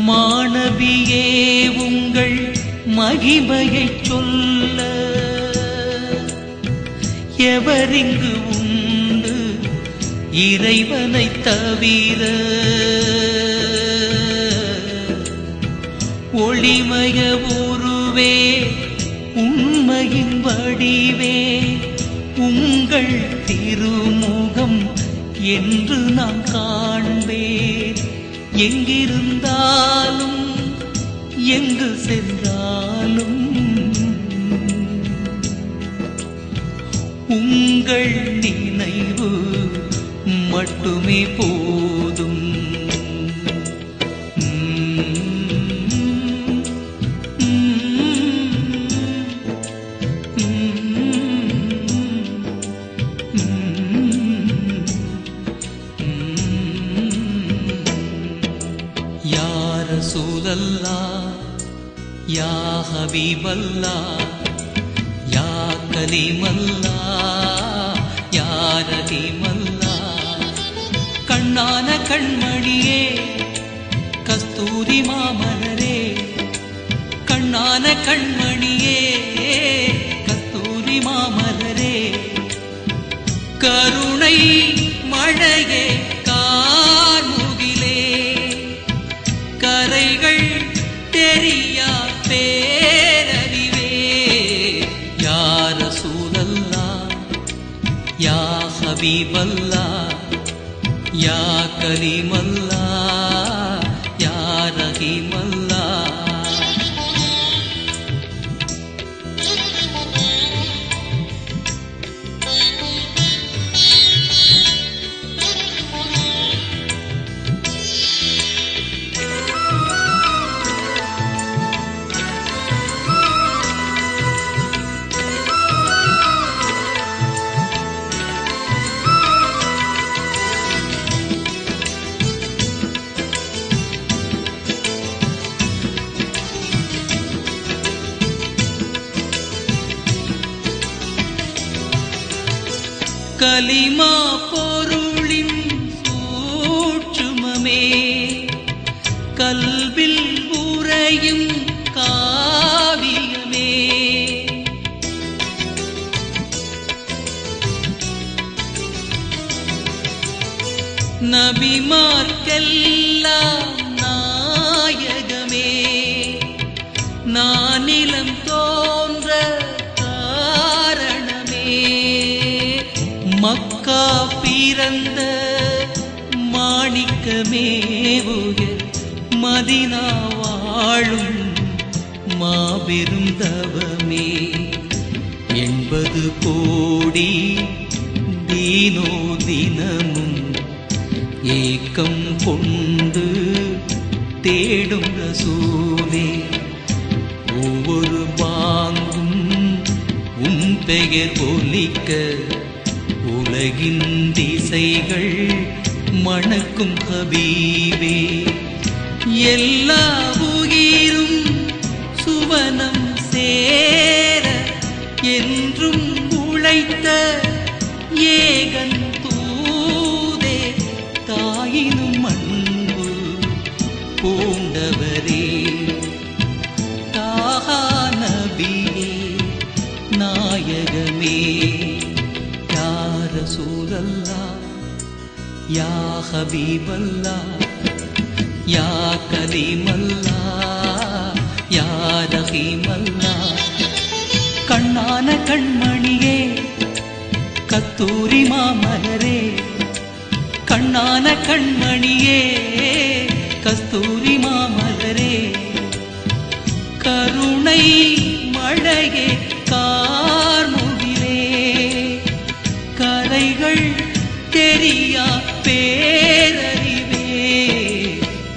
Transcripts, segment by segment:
மாணவியே உங்கள் மகிமையைச் சொல்ல எவரிங்கு உண்டு இறைவனைத் தவிர? ஒளிமய உருவே உண்மையின் வடிவே உங்கள் திருமுகம் என்று நான் காண்பேன். எங்கிருந்தாலும் எங்கு சென்றாலும் உங்கள் நினைவு மட்டுமே போதும். யா ரசூலல்லாஹ், யா ஹபீபல்லாஹ், யா கலீமல்லாஹ், யா ரஹீமல்லாஹ். கண்ணான கண்மணியே கஸ்தூரி மாமலரே, கண்ணான கண்மணியே கஸ்தூரி மாமலரே, கருணை மழையே கார்முகிலே, கரைகள் தெரியா பேரறிவே. யா ரசூலல்லாஹ், யா ஹபீபல்லாஹ், யா கலீமல்லாஹ், யா ரஹீமல்லாஹ். கலிமா பொருளின் சூட்சுமமே கல்வில் உறையும் காவியமே, நபிமார்க்கெல்லாம் நாயகமே, நானிலம் தோன்ற மக்கா பிறந்த மாணிக்கமே, உயர் மதினா வாழும் மாபெரும் தவமே. 80 கோடி தீனோ தினமும் ஏக்கம் கொண்டு தேடும் ரசூலே, ஒவ்வொரு பாங்கும் உன் பெயர் ஒலிக்க உலகின் திசைகள் மணக்கும் ஹபீபே. எல்லா உயிரும் சுவனம் சேர என்றும் உழைத்த ஏகன் தூதே, தாயினும் அன்பு பூண்டவரே, தாஹா நபியே நாயகமே. யா ரசூலல்லாஹ், யா ஹபீபல்லாஹ், யா கலீமல்லாஹ், யா ரஹீமல்லாஹ். கண்ணான கண்மணியே கஸ்தூரி மாமலரே, கண்ணான கண்மணியே கஸ்தூரி மாமலரே, கருணை மழையே கார்முகிலே, கரைகள் தெரியா பேரறிவே.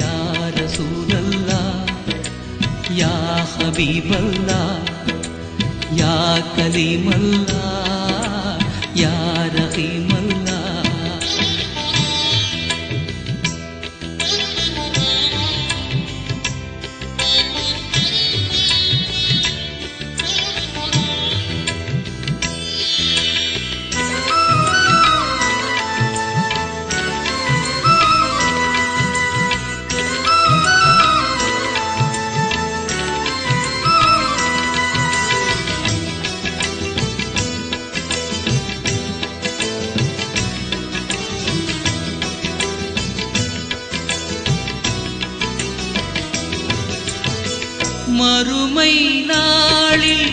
யா ரசூலல்லாஹ், யா ஹபீபல்லாஹ், யா கலீமல்லாஹ், யா ரஹீமல்லாஹ். மறுமை நாளில்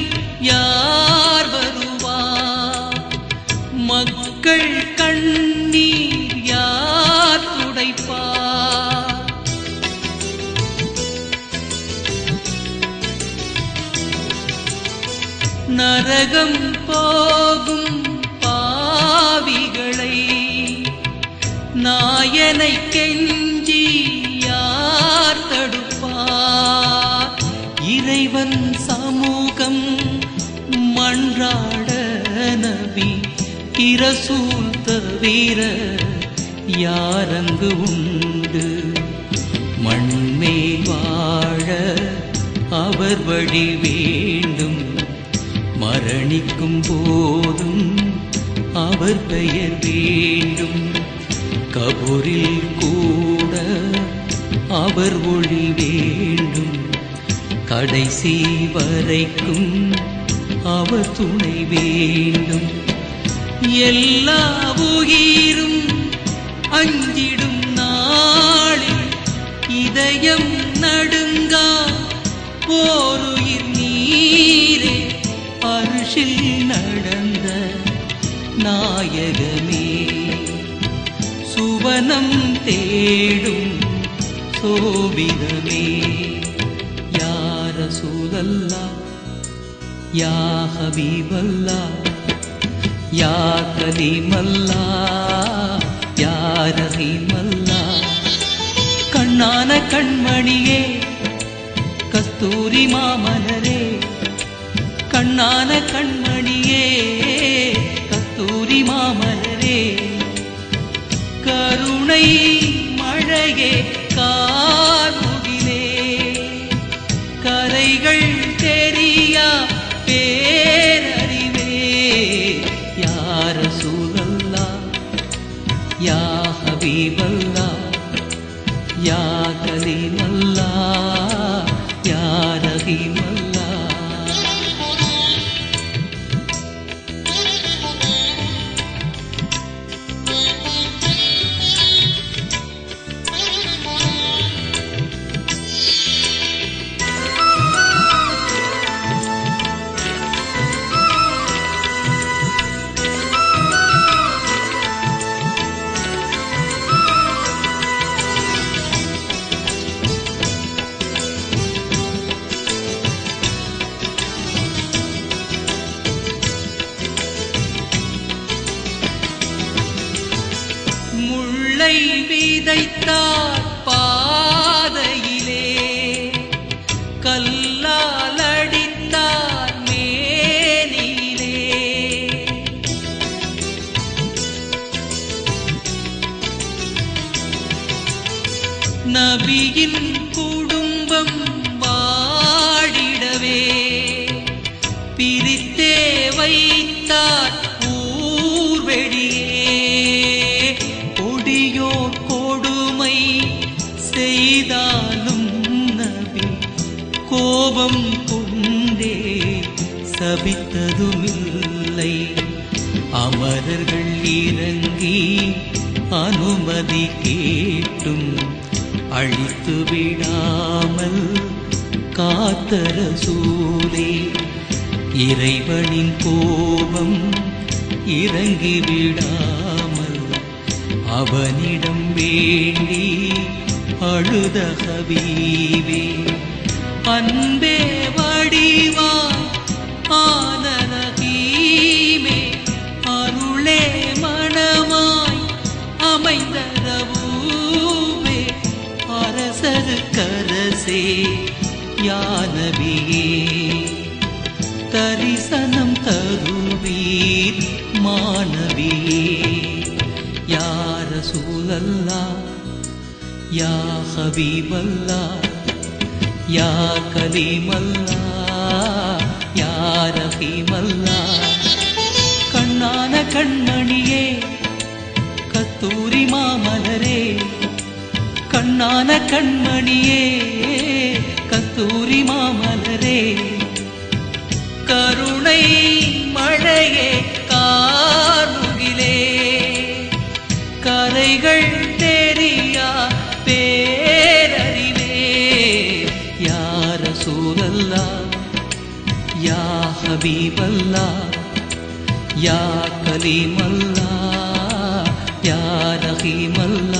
யார் வருவார்? மக்கள் கண்ணீர் யார் துடைப்பார்? நரகம் போகும் பாவிகளை நாயனை கெஞ்சி யார் தடுப்பார்? இறைவன் சமூகம் மன்றாட நபி இரசூல் தவிர யாரங்கு உண்டு? மண்மேல் வாழ அவர் வழி வேண்டும், மரணிக்கும் போதும் அவர் பெயர் வேண்டும். கபூரில் கூட அவர் ஒளி வேண்டும், கடைசி வரைக்கும் அவர் துணை வேண்டும். எல்லா உயிரும் அஞ்சிடும் நாளில் இதயம் நடுங்கா போருயிர் நீரே அருஷில் நடந்த நாயகமே. சுவனம் தேடும் சோபிதமே. யா ரசூலல்லாஹ், யா ஹபீபல்லாஹ், யா கலீமல்லாஹ், யா ரஹீமல்லாஹ். கண்ணான கண்மணியே, கஸ்தூரி மாமலரே, கண்ணான கண்மணியே, கஸ்தூரி மாமலரே. கருணை மழையே, கார்முகிலே, கரைகள் தெரியா பேரறிவே. யா ரசூலல்லாஹ், யா ஹபீபல்லாஹ், யா கலீமல்லாஹ், யா ரஹீமல்லாஹ். முள்ளை விதைத்தார் பாதையிலே, கல்லால் அடித்தார் மேனிலே. நபியின் குடும்பம் வாழிடவே பிரித்தே வைத்தார் ஊர்வெளியே. கொடியோர் கொடுமை செய்தாலும் நபி கோபம் கொண்டே சபித்ததுமில்லை. அமரர்கள் இறங்கி அனுமதி கேட்டும் அழித்து விடாமல் காத்த ரசூலே. இறைவனின் கோபம் இறங்கி விடாமல் அவனிடம் வேண்டி அழுத ஹபீபே. அன்பே வடிவாய் ஆன ரஹீமே, அருளே மனமாய் அமைந்த ரவூவே. அரசருக்கரசே யா நபியே, தரிசனம் தருவீர் மாணவியே. யா ரசூலல்லாஹ், யா ஹபீபல்லாஹ், யா கலீமல்லாஹ், யா ரஹீமல்லாஹ். கண்ணான கண்மணியே, கஸ்தூரி மாமலரே, கண்ணான கண்மணியே, கஸ்தூரி மாமலரே. கருணை மழையே, கார்முகிலே, கரைகள் தெரியா பேரறிவே. யா ரசூலல்லாஹ், ஹபீபல்லா யா கலீமல்லா யா ரஹீமல்லா